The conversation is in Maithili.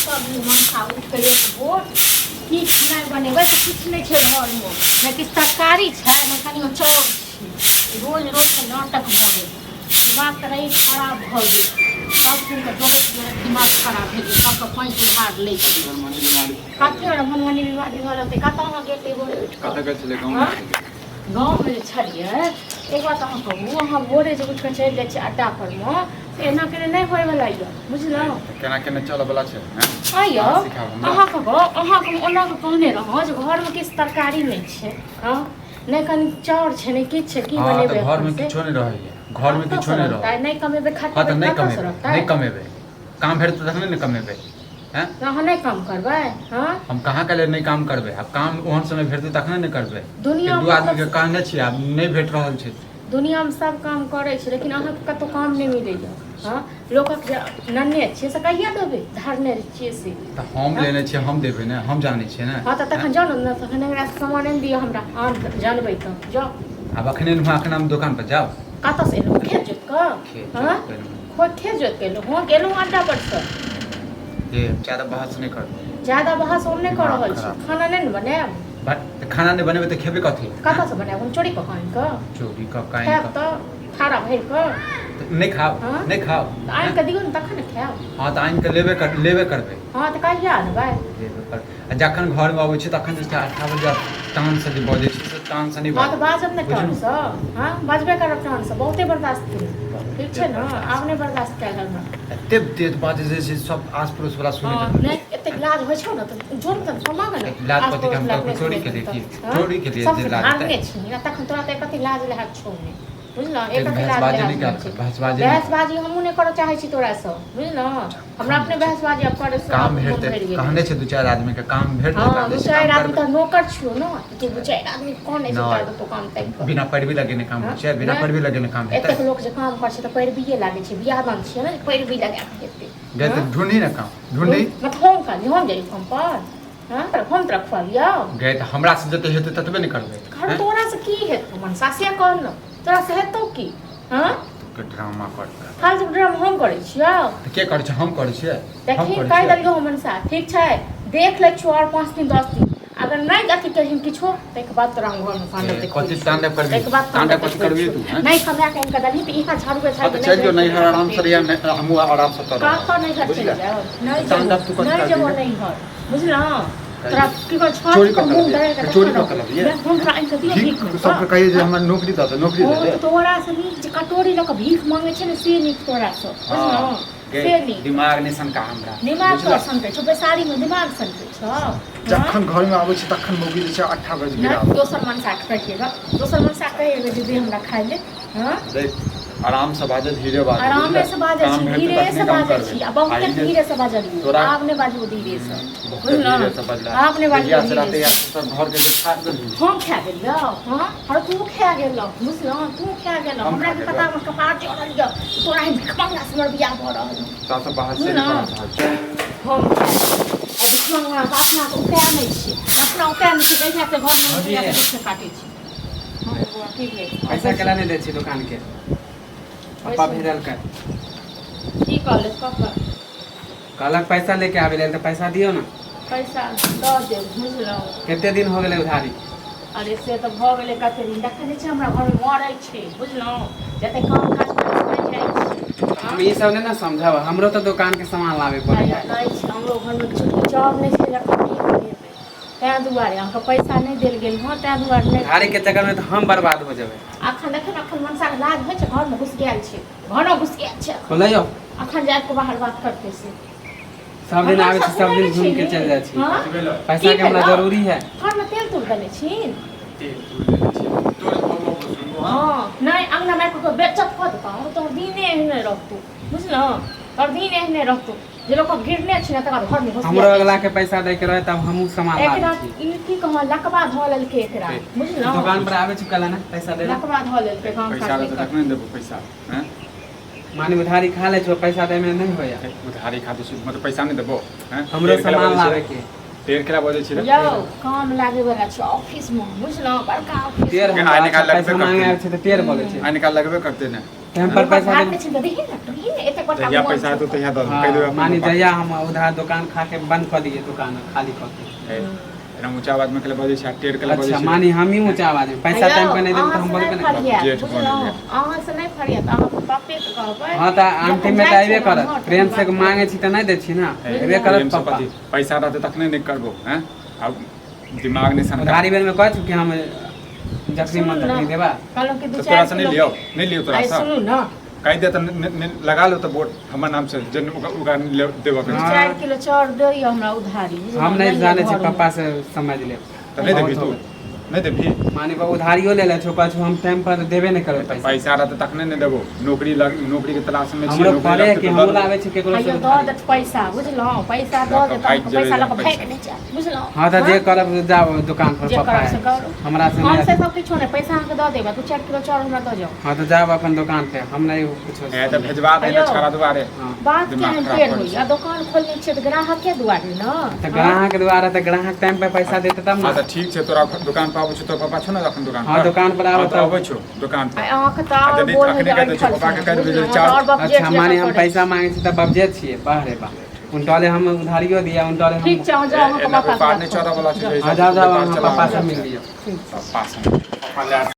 सब मन खा उठ के एक बोर की खाना बनेबै तऽ किछु नहि छै घरमे नहि किछु तरकारी छै नहि कनि चाउर छै रोज रोज के नाटक भऽ गेल दिमाग तऽ रही खराब भऽ गेल सब दिनके दौड़ैत दौड़ैत दिमाग खराब भऽ गेल सबके पाँच उधार लै छै कतेक मनमानी बीमारी भऽ रहतै कतऽ अहाँ गेलियै भोरे उठि कऽ गाँवमे जे छलियै एक बात अहाँ कहू अहाँ भोरे जे उठि कऽ चलि जाइ छियै अड्डा परमे से एना केने नहि होयवला यऽ बुझलहुँ केना केना चलऽवला छै अयौ अहाँके ओना कऽ कहने रहौँ जे घरमे किछु तरकारी नहि छै हँ नहि कनि चाउर छै नहि किछु छै की बनेबै घरमे किछो नहि रहैए घरमे किछो नहि रहै नहि कमेबै हाँ तऽ नहीं कमेबै काम भेटतै तखने ने कमेबै हैं अहाँ नहीं काम करबै हाँ हम कहाँ के लिए नहीं काम करबै अब काम ओहन समय भेटतै तखने ने करबै दुनिया दू आदमी के कहने छियै आब नहीं भेट रहल छै दुनियामे सब काम करै छै लेकिन अहाँके कतहु काम नहि मिलैए हाँ लोकक नन्हे छियै से कहिया देबै धरने छियै से तऽ हम लेने छियै हम देबै ने हम जानै छियै ने हाँ तऽ तखन जाउ ने तखन हमरा सामान आनि दिअ हमरा अहाँ जानबै तऽ जाउ आब अखने एखन हम दोकान पर जाउ कतऽ से एलहुँ खेत जोत कऽ हाँ खोज खेत जोत के एलहुँ हाँ गेलहुँ अड्डा पर से ये ज्यादा बहस नहीं कर ज्यादा बहस हम नहीं कर रहल छी खाना नहीं ने बनायब खाना नहीं बनेबै तऽ खेबै कथी कतऽ से बनायब हम चोरी कऽ कानि कऽ चोरी कऽ कानि खायब तऽ खारा भरि कऽ नहीं खाओ नहीं खाओ आनि कऽ दियौ ने तखन ने खायब हाँ तऽ आनि कऽ लेबे करबै हाँ तऽ कहिया लेबै आ जखन घरमे अबै छै तखन जे छै 8 बजे टान से जे बजै छै से टान से नहीं हाँ तऽ बाजब ने टान से हाँ बाजबे करब टान से बहुते बर्दाश्त केलहुँ ठीक छै ने आब नहि बर्दाश्त कए करना एते तेज बाजै छै सब आस पड़ोस वाला सुनै नहीं एते लाज होइ छौ ने तऽ जोर तऽ समागे ने लाज पति हम चोरी के लिए चोरी के लिए जे लाज आगे छी तखन तोरा तऽ कथि लाज लहर छौ ने बुझलहुँ एक बहसबाजी हमहूँ नहि करऽ चाहै छी तोरा से बुझलहुँ हमरा अपने बहसबाजी अब करे काम भेटतै कहने छै दू चारि आदमी के काम भेटतै हाँ दू चारि आदमी तऽ नौकर छियो ने तू दू चारि आदमी कोन है से तो काम तक बिना पैरवी लगेने काम होइ छै बिना पैरवी लगेने काम हेतै एतेक लोक जे काम करै छै तऽ पैरवीए लागै छै बियाह दान छियै ने पैरवी लगा के हेतै गए तऽ ढूंढी ना काम ढूंढी मतलब हम काली हम जाई काम पर हां हम तरफ खुआबियो गए तऽ हमरा से जते हेतै ततबे नहि करबै घर तोरा से की हेतौ मन सासिया कहल न तोरा से हेतौ की हां के ड्रामा करता फालतू ड्रामा हम करै छियै तऽ के करै छै हम करै छियै देखी कहि देलियो हमन सा ठीक छै देख ले छियो और 5 दिन 10 दिन अगर नहीं अथी कहिन किछो त एक बात तोरा घर में तांडव देख कथि तांडव करबी एक बात तांडव कथि करबी तू नहीं कमा के इनका दली त इहा झाड़ू के छाड़ चल जो नहीं हर आराम से रिया हमहु आराम से कर का नहीं घर चल जाओ नहीं तांडव तू कथि कर नहीं घर बुझला तोरा की कर चोरी कर चोरी कर लबिए हम तोरा इनका दियो सब कहिए जे हमर नौकरी द नौकरी दे तोरा से नी जे कटोरी ल के भीख मांगे छै ने से नी तोरा से बुझला दिमाग नहीं सनका हमरा दिमाग तो सनकै छौ बेसारी में दिमाग सनकै छौ जखन घर में आबै छै तखन मौगी जे छै 8 बजे गिरा दोसर मनसा कहिएगा दोसर मनसा कहिएगा जे दे हमरा खाइ ले हां देख आराम से बाजे धीरे बाजे आराम से बाजे धीरे से बाजे छी अब बहुत धीरे से बाजल आप ने बाजू धीरे से बुझलो आप ने बाजू धीरे से सब घर के खा हम खा गेलियो हां और तू खा गेलो बुझलो तू खा गेलो हमरा के पता में कपार चढ़ल ग तोरा ही भिख मांगा से हमर बियाह भ रहल ता से बाहर से हम अपना अपना को क्या नहीं छी अपना क्या नहीं छी कैसे घर में बियाह से काटे छी हां ठीक है पैसा केला नहीं दे छी दुकान के पापा भेजल कर की कहले पापा कहलक पैसा लेके आबे ले तो पैसा दियो ना पैसा दो दे बुझलो कितने दिन हो गेले उधारी अरे से तो भ गेले कते दिन देखने छै हमरा घर में मरै छै बुझलो जते काम काज करे जाइ छै हम ई सब ने समझाव हमरो तो दुकान के सामान लावे पड़े नहीं छै हमरो घर में चुकी जॉब नहीं छै रखनी तै दुआरे हमके पैसा नहीं देल गेल हां तै दुआरे नहीं उधारी के चक्कर में तो हम बर्बाद हो जाबे अखन अखन मनसा के लाज होइ छै घर में घुस गेल छै घर में घुस गेल छै खोलैयो अखन जाय के बाहर बात करते से सब दिन आवे छै सब दिन घूम के चल जाय छी पैसा के हमरा जरूरी है घर में तेल तूल देले छी हां नहीं अंगना में को बेचत कर देता तो दीने एहने रहतू बुझलो और दिन एहने रहतू जे लोग गिरने छै न तकर घर में घुस हमरो अगला के पैसा दे के रहे तब हमहु सामान लावे छी एकरा की कह लकबा ध लेल के एकरा बुझलो दुकान पर आवे छी कला ना पैसा दे लकबा ध लेल के काम पैसा तो तक नहीं देबो पैसा हैं माने उधारी खा ले छो पैसा दे में नहीं होया उधारी खाते छी मतलब पैसा नहीं देबो हैं हमरो सामान लावे के तेल केला बजे छी रे यौ काम लागे वाला छै ऑफिस में बुझलो बड़का ऑफिस तेर के आने का लगबे पैसा मांगे आवे छै त तेर बोले छै आने का लगबे करते ने टाइम पर पैसा दे छै देखी ना से कोटा या पैसा तो तहिया दो कह दो मानी जहिया हम उधार दुकान खा के बंद कर दिए दुकान खाली कर के एकदम ऊंचा आवाज में कले बजे छै टेर कले बजे अच्छा छै मानी हम ही ऊंचा आवाज में पैसा टाइम पे नहीं देब तो हम बोलबे नहीं करब जेठ बोलिए अहाँ से नहीं फरियत अहाँ पापे के कहबै हां त अंतिम में त आइबे करत प्रेम से मांगे छी त नहीं दे छी ना एबे करत पापा पैसा रहते तखने नहीं करबो हैं अब दिमाग नहीं सन उधारी बेर में कह छी कि हम जखनी मन तखनी देबा कहलो कि दो तोरा चार से नहीं लियो तोरा से सुनू ना कह दे तो लगा लो तो वोट हमर नाम से जन उगा देबो के 4 किलो चाउर दियो हमरा उधारी हम नहीं जाने छी पापा से समझ ले तो नहीं देबी तू नहीं देबी माने बा उधारियो ले ले छोपा छु हम टाइम पर देबे नहीं करब पैसा पैसा रहते तखने नहीं देबो नौकरी के तलाश में हमरो करे कि हम लावे छी केकरो से आइयो दो दे पैसा बुझलो पैसा दो दे तो पैसा लग फेंक नहीं जा बुझलो हां त जे करब जाओ दुकान पर पापा हमरा से हम से नहीं सब किछो नहीं पैसा हमके दो देबा तू 4 किलो चाउर हमरा दो जाओ हां त जाओ अपन दुकान पे हम नहीं कुछ ए तो भेजवा दे ना छरा दुआरे बात के हम पेड़ होई आ दुकान खोलने छै त ग्राहक के दुआरे न त ग्राहक के द्वारा त ग्राहक टाइम पे पैसा देते तब हां ना तो ठीक छै तोरा दुकान पर आबै छ तो पापा छ ना अपन दुकान हां दुकान पर आबै तो आबै छ दुकान पर आंख त यदि अखने कह दे छ पापा के कह दे चार अच्छा माने हम पैसा मांगे छी त बबजे छिए बाहरे बा उनटले हम उधारियो दिया उनटले हम ठीक छै जाओ हम पापा पापा ने चौरा वाला छै जाओ हम पापा से मिल लियो पापा से पापा ले